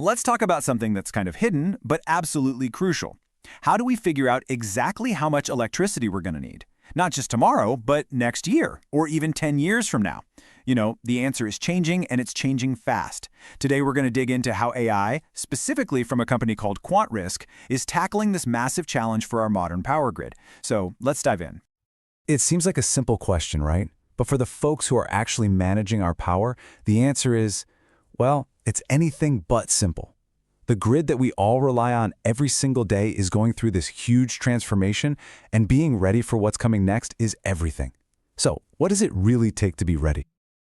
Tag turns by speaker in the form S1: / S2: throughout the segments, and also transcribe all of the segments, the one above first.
S1: Let's talk about something that's kind of hidden, but absolutely crucial. How do we figure out exactly how much electricity we're going to need? Not just tomorrow, but next year, or even 10 years from now. The answer is changing, and it's changing fast. Today, we're going to dig into how AI, specifically from a company called QuantRisk, is tackling this massive challenge for our modern power grid. So let's dive in.
S2: It seems like a simple question, right? But for the folks who are actually managing our power, the answer is, well, it's anything but simple. The grid that we all rely on every single day is going through this huge transformation, and being ready for what's coming next is everything. So, what does it really take to be ready?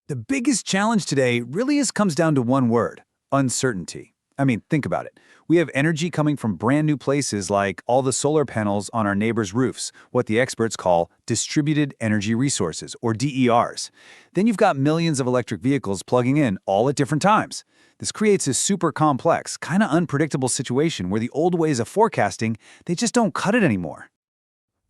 S3: The biggest challenge today really comes down to one word: uncertainty. I mean, think about it. We have energy coming from brand new places like all the solar panels on our neighbors' roofs, what the experts call distributed energy resources, or DERs. Then you've got millions of electric vehicles plugging in all at different times. This creates a super complex, kind of unpredictable situation where the old ways of forecasting, they just don't cut it anymore.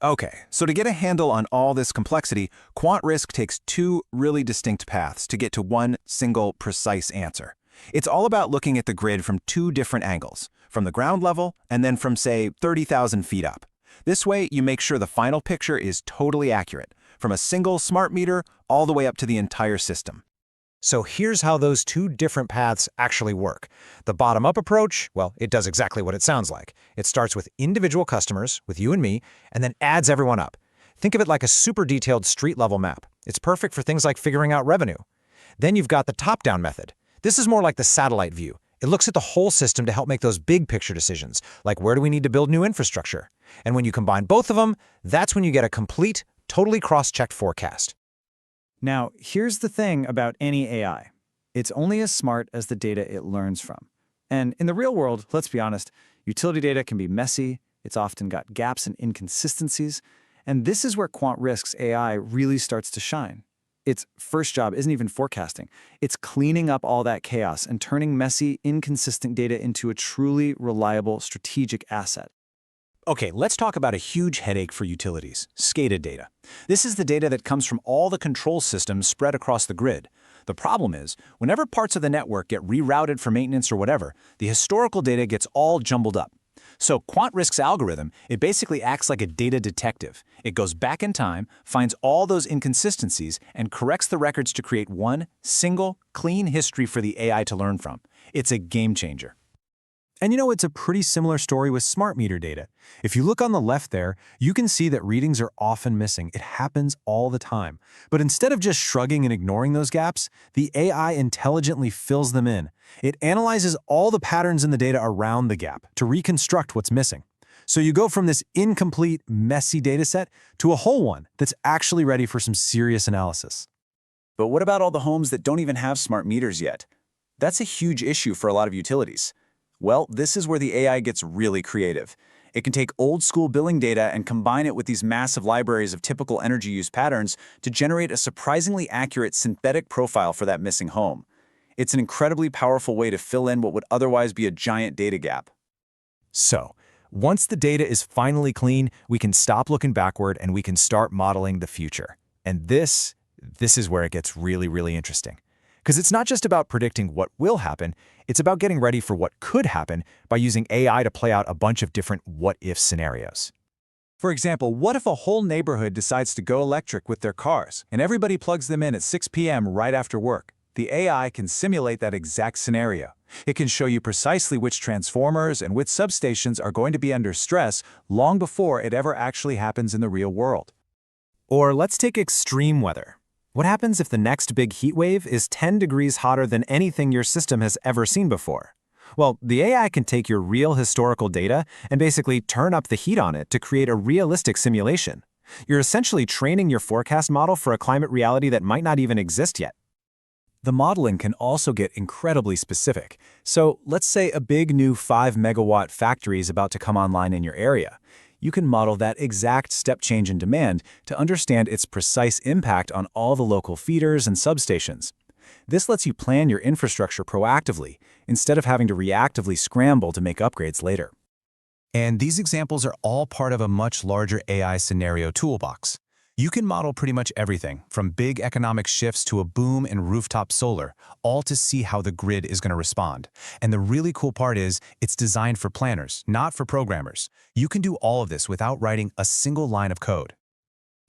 S1: Okay, so to get a handle on all this complexity, QuantRisk takes two really distinct paths to get to one single, precise answer. It's all about looking at the grid from two different angles, from the ground level and then from, say, 30,000 feet up. This way, you make sure the final picture is totally accurate, from a single smart meter all the way up to the entire system.
S4: So here's how those two different paths actually work. The bottom-up approach, well, it does exactly what it sounds like. It starts with individual customers, with you and me, and then adds everyone up. Think of it like a super detailed street-level map. It's perfect for things like figuring out revenue. Then you've got the top-down method. This is more like the satellite view. It looks at the whole system to help make those big-picture decisions, like where do we need to build new infrastructure? And when you combine both of them, that's when you get a complete, totally cross-checked forecast.
S3: Now, here's the thing about any AI. It's only as smart as the data it learns from. And in the real world, let's be honest, utility data can be messy, it's often got gaps and inconsistencies, and this is where QuantRisk's AI really starts to shine. Its first job isn't even forecasting. It's cleaning up all that chaos and turning messy, inconsistent data into a truly reliable strategic asset.
S1: Okay, let's talk about a huge headache for utilities: SCADA data. This is the data that comes from all the control systems spread across the grid. The problem is, whenever parts of the network get rerouted for maintenance or whatever, the historical data gets all jumbled up. So QuantRisk's algorithm, it basically acts like a data detective. It goes back in time, finds all those inconsistencies, and corrects the records to create one single, clean history for the AI to learn from. It's a game changer.
S2: And it's a pretty similar story with smart meter data. If you look on the left there, you can see that readings are often missing. It happens all the time. But instead of just shrugging and ignoring those gaps, the AI intelligently fills them in. It analyzes all the patterns in the data around the gap to reconstruct what's missing. So you go from this incomplete, messy dataset to a whole one that's actually ready for some serious analysis.
S3: But what about all the homes that don't even have smart meters yet? That's a huge issue for a lot of utilities. Well, this is where the AI gets really creative. It can take old-school billing data and combine it with these massive libraries of typical energy use patterns to generate a surprisingly accurate synthetic profile for that missing home. It's an incredibly powerful way to fill in what would otherwise be a giant data gap.
S2: So, once the data is finally clean, we can stop looking backward and we can start modeling the future. And this is where it gets really, really interesting. Because it's not just about predicting what will happen, it's about getting ready for what could happen by using AI to play out a bunch of different what-if scenarios.
S3: For example, what if a whole neighborhood decides to go electric with their cars, and everybody plugs them in at 6 p.m. right after work? The AI can simulate that exact scenario. It can show you precisely which transformers and which substations are going to be under stress long before it ever actually happens in the real world.
S2: Or let's take extreme weather. What happens if the next big heat wave is 10 degrees hotter than anything your system has ever seen before? Well, the AI can take your real historical data and basically turn up the heat on it to create a realistic simulation. You're essentially training your forecast model for a climate reality that might not even exist yet.
S1: The modeling can also get incredibly specific. So let's say a big new 5-megawatt factory is about to come online in your area. You can model that exact step change in demand to understand its precise impact on all the local feeders and substations. This lets you plan your infrastructure proactively, instead of having to reactively scramble to make upgrades later.
S2: And these examples are all part of a much larger AI scenario toolbox. You can model pretty much everything, from big economic shifts to a boom in rooftop solar, all to see how the grid is going to respond. And the really cool part is, it's designed for planners, not for programmers. You can do all of this without writing a single line of code.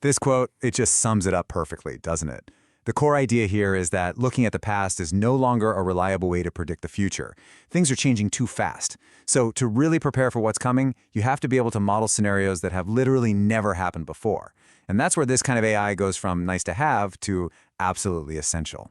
S3: This quote, it just sums it up perfectly, doesn't it? The core idea here is that looking at the past is no longer a reliable way to predict the future. Things are changing too fast. So to really prepare for what's coming, you have to be able to model scenarios that have literally never happened before. And that's where this kind of AI goes from nice to have to absolutely essential.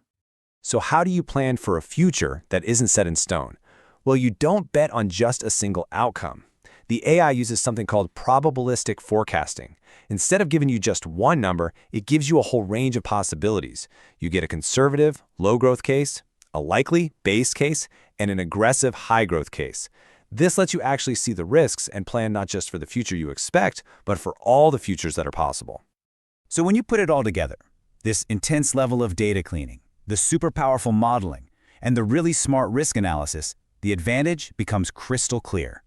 S5: So how do you plan for a future that isn't set in stone? Well, you don't bet on just a single outcome. The AI uses something called probabilistic forecasting. Instead of giving you just one number, it gives you a whole range of possibilities. You get a conservative, low-growth case, a likely, base case, and an aggressive, high-growth case. This lets you actually see the risks and plan not just for the future you expect, but for all the futures that are possible.
S1: So when you put it all together, this intense level of data cleaning, the super powerful modeling, and the really smart risk analysis, the advantage becomes crystal clear.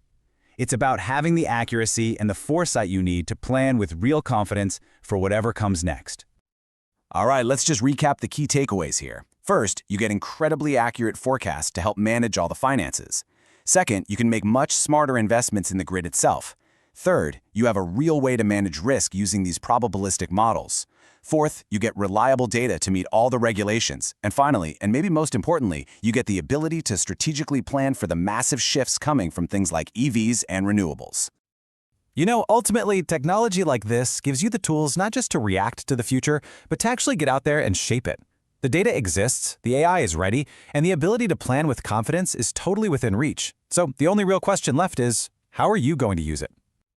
S1: It's about having the accuracy and the foresight you need to plan with real confidence for whatever comes next.
S6: All right, let's just recap the key takeaways here. First, you get incredibly accurate forecasts to help manage all the finances. Second, you can make much smarter investments in the grid itself. Third, you have a real way to manage risk using these probabilistic models. Fourth, you get reliable data to meet all the regulations. And finally, and maybe most importantly, you get the ability to strategically plan for the massive shifts coming from things like EVs and renewables.
S2: You know, ultimately, technology like this gives you the tools not just to react to the future, but to actually get out there and shape it. The data exists, the AI is ready, and the ability to plan with confidence is totally within reach. So the only real question left is, how are you going to use it?